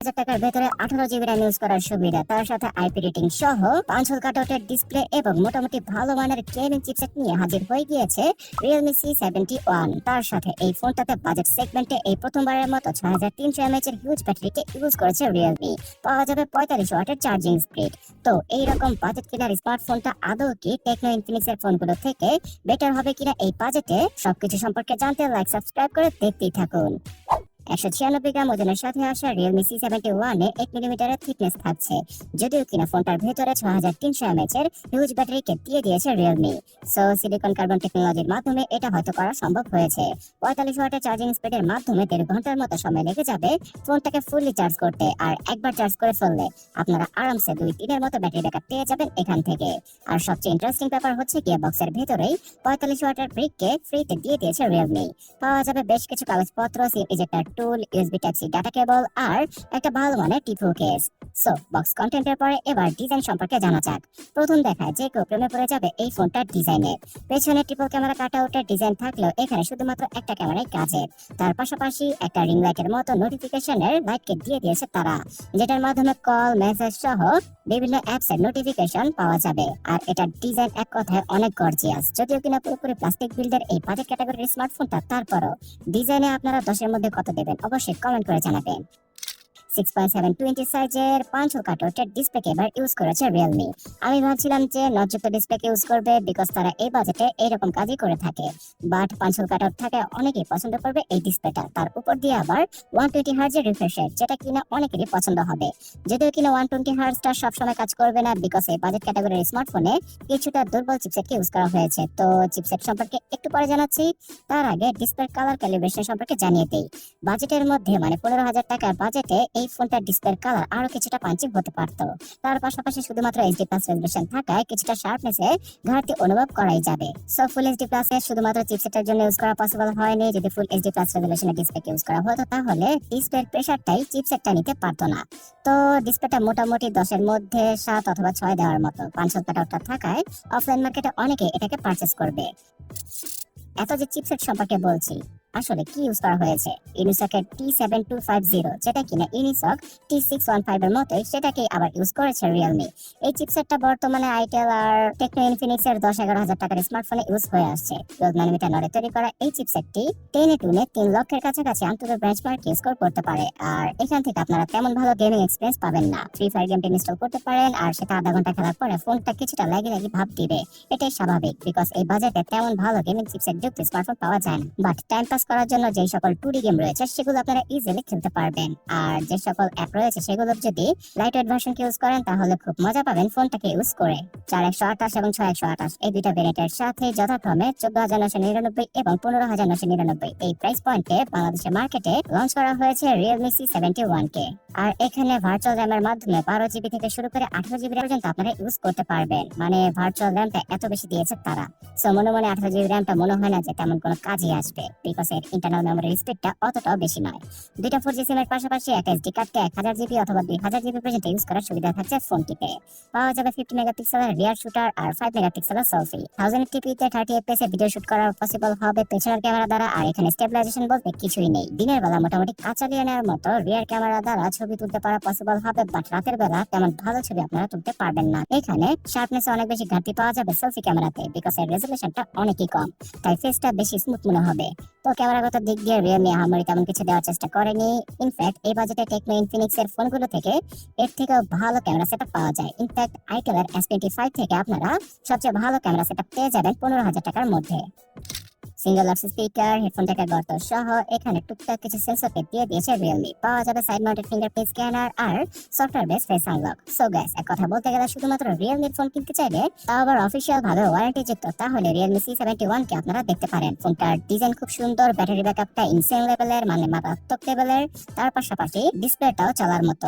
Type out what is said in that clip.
টাকার ভেতরে 18 GB RAM use করার সুবিধা, তার সাথে আইপি রেটিং সহ 5 হোল কাটআউটের ডিসপ্লে এবং মোটামুটি ভালো মানের গেমিং চিপসেট নিয়ে হাজির হয়ে গিয়েছে Realme C71। তার সাথে এই ফোনটাতে বাজেট সেগমেন্টে এই প্রথমবারের মতো 6300 mAh এর হিউজ ব্যাটারিকে ইউজ করেছে Realme। পাওয়া যাবে 45 ওয়াটের চার্জিং স্পিড। তো এইরকম বাজেট কিনার স্মার্টফোনটা আদৌ কি টেকনো ইনফিনিক্স এর ফোনগুলো থেকে বেটার হবে কিনা এই বাজেটে, সবকিছু সম্পর্কে জানতে লাইক সাবস্ক্রাইব করে দেখতেই থাকুন। 196 গ্রাম ওজনের সাথে আসা Realme C71 এ 8 মিলিমিটারের থিকনেস থাকছে, যদিও কিনা ফোনটার ভেতরে 6300 mAh এর হিউজ ব্যাটারিকে দিয়ে দিয়েছে Realme। সো সিলিকন কার্বন টেকনোলজির মাধ্যমে এটা হয়তো করা সম্ভব হয়েছে। 45 ওয়াটের চার্জিং স্পিডের মাধ্যমে 1.5 ঘন্টার মতো সময় লেগে যাবে ফোনটাকে ফুললি চার্জ করতে, আর একবার চার্জ করে ফেললে আপনারা আরামসে 2-3 মতো ব্যাটারি ব্যাকআপ পেয়ে যাবেন এখান থেকে। আর সবচেয়ে ইন্টারেস্টিং ব্যাপার হচ্ছে গিয়ারবক্সের ভেতরেই 45 ওয়াটের ব্রিককে ফ্রিতে দিয়ে দিয়েছে Realme। পাওয়া যাবে বেশ কিছু কাগজপত্র, সিম ইজেক্টর টুল, USB Type-C ডাটা কেবল আর একটা ভালো মানের টিফু কেস। সো বক্স কন্টেন্টের পরে এবার ডিজাইন সম্পর্কে জানা যাক। প্রথম দেখায় যে কেউ প্রেমে পড়ে যাবে এই ফোনটার ডিজাইনে। পেছনে ট্রিপল ক্যামেরা কাটআউটের ডিজাইন থাকলেও এখানে শুধুমাত্র একটা ক্যামেরাই কাজের। তার পাশাপাশি একটা রিং লাইটের মতো নোটিফিকেশনের লাইটকে দিয়ে দিয়েছে তারা, যেটার মাধ্যমে কল, মেসেজ সহ বিভিন্ন অ্যাপস এর নোটিফিকেশন পাওয়া যাবে। আর এটার ডিজাইন এক কথায় অনেক গর্জিয়াস, যদিও কিনা পুরোপুরি প্লাস্টিক বিল্ডের এই বাজেট ক্যাটাগরির স্মার্টফোনটা, তারপরও ডিজাইনে আপনারা 10-এর মধ্যে কত দেবেন অবশ্যই কমেন্ট করে জানাবেন। 6.72 ইঞ্চি সাইজের 5 হোল কাটআউটের ডিসপ্লে এবার ইউজ করেছে Realme। আমি ভাবছিলাম যে নটযুক্ত ডিসপ্লে ইউজ করবে, বিকজ তারা এই বাজেটে এইরকম কাজই করে থাকে। বাট 5 হোল কাটআউট থাকে অনেকেই পছন্দ করবে এই ডিসপ্লেটা, তার উপর দিয়ে আবার 120 হার্জ রিফ্রেশ রেট, যেটা কিনা অনেকেরই পছন্দ হবে। যদিও কিনা 120 হার্জটা সবসময় কাজ করবে না, বিকজ এই বাজেট ক্যাটাগরির স্মার্টফোনে কিছুটা দুর্বল চিপসেটকে ইউজ করা হয়েছে। তো চিপসেট সম্পর্কে একটু পরে জানাচ্ছি, তার আগে ডিসপ্লে কালার ক্যালিব্রেশন সম্পর্কে জানিয়ে দেই। বাজেটের মধ্যে মানে 15,000 টাকার বাজেটে এই ফোনটার ডিসপ্লের কালার আরো কিছুটা পাঞ্চি হতে পারতো। তার পাশাপাশি শুধুমাত্র HD+ রেজোলিউশন থাকায় কিছুটা শার্পনেসে ঘাটতি অনুভব করাই যাবে। সো ফুল HD+ এর শুধুমাত্র চিপসেটের জন্য ইউজ করা পসিবল হয়নি। যদি ফুল HD+ রেজোলিউশনের ডিসপ্লে ইউজ করা হতো তাহলে ডিসপ্লের প্রেসারটাই চিপসেটটা নিতে পারতো না। তো ডিসপ্লেটা মোটামুটি 10-এর মধ্যে 7 অথবা 6 দেওয়ার মতো। 5 হোল কাটআউটটা থাকায় অফলাইন মার্কেটে অনেকে এটাকে পারচেজ করবে। এত যে চিপসেট সম্পর্কে বলছি, আসলে কি ইউজ করা হয়েছে? ইউনিসকের T7250, যেটা কিনা ইউনিসক T615 এর মতোই, সেটাকে আবার ইউজ করেছে Realme। এই চিপসেটটা বর্তমানে আইটেল আর টেকনো ইনফিনিক্স এর 10-11 হাজার টাকার স্মার্টফোনে ইউজ হয়ে আসছে। 12 ন্যানোমিটার নরে তৈরি করা এই চিপসেটটি 10 টুনে 3 লক্ষের কাছাকাছি আন্তর্জাতিক বেঞ্চমার্ক স্কোর করতে পারে। আর এখান থেকে আপনারা তেমন ভালো গেমিং এক্সপেরিয়েন্স পাবেন না। ফ্রি ফায়ার গেমটা ইনস্টল করতে পারেন, আর সেটা আধা ঘন্টা খেলার পরে ফোনটা কিছুটা লাগি ভাব দিবে। এটাই স্বাভাবিক, বিকজ এই বাজেটে তেমন ভালো গেমিং চিপসেট যুক্ত স্মার্টফোন পাওয়া যায় না। বাট টাইম পাস করার জন্য যে সকল 2D গেম রয়েছে সেগুলো আপনারা ইজিলি খেলতে পারবেন। আর যে সকল অ্যাপ রয়েছে সেগুলো যদি লাইট ওয়েট ভার্সনকে ইউজ করেন তাহলে খুব মজা পাবেন ফোনটাকে ইউজ করে। 4128 এবং 6128 এই দুইটা ভেরিয়েন্টের সাথে যথাক্রমে 14,999 এবং 15,999 এই প্রাইস পয়েন্টে বাংলাদেশের মার্কেটে লঞ্চ করা হয়েছে Realme C71 কে। আর এখানে ভার্চুয়াল র্যামের মাধ্যমে 12 জিবি থেকে শুরু করে 18 জিবি পর্যন্ত আপনারা ইউজ করতে পারবেন। মানে ভার্চুয়াল র্যামটা এত বেশি দিয়েছে তারা। সো মনে 18 জিবি র্যামটা মনে হয় না যে তেমন কোনো কাজে আসবে, বিকজ এর ইন্টারনাল মেমোরি স্পিডটা অতটাও বেশি নয়। দুইটা 4G সিমের পাশাপাশি একটা SD কার্ডকে 1000 জিবি অথবা 2000 জিবি পর্যন্ত ইউজ করার সুবিধা থাকছে ফোনটিতে। পাওয়া যাবে 50 মেগাপিক্সেলের রিয়ার শুটার আর 5 মেগাপিক্সেলের সেলফি। 1080p তে 30 fps এ ভিডিও শুট করা পসিবল হবে পেছনের ক্যামেরা দ্বারা। আর এখানে স্টেবিলাইজেশন বলতে কিছুই নেই। দিনের বেলা মোটামুটি কাঁচালিয়ে নেওয়ার মতো রিয়ার ক্যামেরা দ্বারা ছবি তুলতে পারা পসিবল হবে, বাট রাতের বেলা তেমন ভালো ছবি আপনারা তুলতে পারবেন না। এখানে শার্পনেস অনেক বেশি ঘাটতি পাওয়া যাবে সেলফি ক্যামেরাতে, বিকজ এর রেজোলিউশনটা অনেকই কম, তাই ফেসটা বেশি স্মুথ মনে হবে। তো ক্যামেরাগত দিক দিয়ে Realme আহামরি তেমন কিছু দেওয়ার চেষ্টা করেনি। ইনফ্যাক্ট এই বাজেটে টেকনো ইনফিনিক্স এর ফোনগুলো থেকে এর থেকেও ভালো ক্যামেরা সেটআপ পাওয়া যায়। ইনফ্যাক্ট আইটেল এর S25 থেকে আপনারা সবচেয়ে ভালো ক্যামেরা সেটআপ পেয়ে যাবেন 15,000 টাকার মধ্যে। সিঙ্গেল লাক্স স্পিকার, হেডফোন টেকার গর্ত সহ এখানে টুকটাক কিছু সেন্সর দিয়ে দিয়েছে Realme। পাওয়া যাবে সাইড মাউন্টেড ফিঙ্গারপ্রিন্ট স্ক্যানার আর software base face unlock. So guys, এক কথা বলতে গেলে শুধুমাত্র Realme ফোন কিনতে চাইলে, তাও আবার অফিসিয়াল ভাবে ওয়ারেন্টি যুক্ত, তাহলে Realme C71 কে আপনারা দেখতে পারেন। ফোনটার ডিজাইন খুব সুন্দর, ব্যাটারি ব্যাকআপটা ইনসেন লেভেলের, মানে মারাত্মক লেভেলের, তার পাশাপাশি ডিসপ্লেটাও চলার মতো।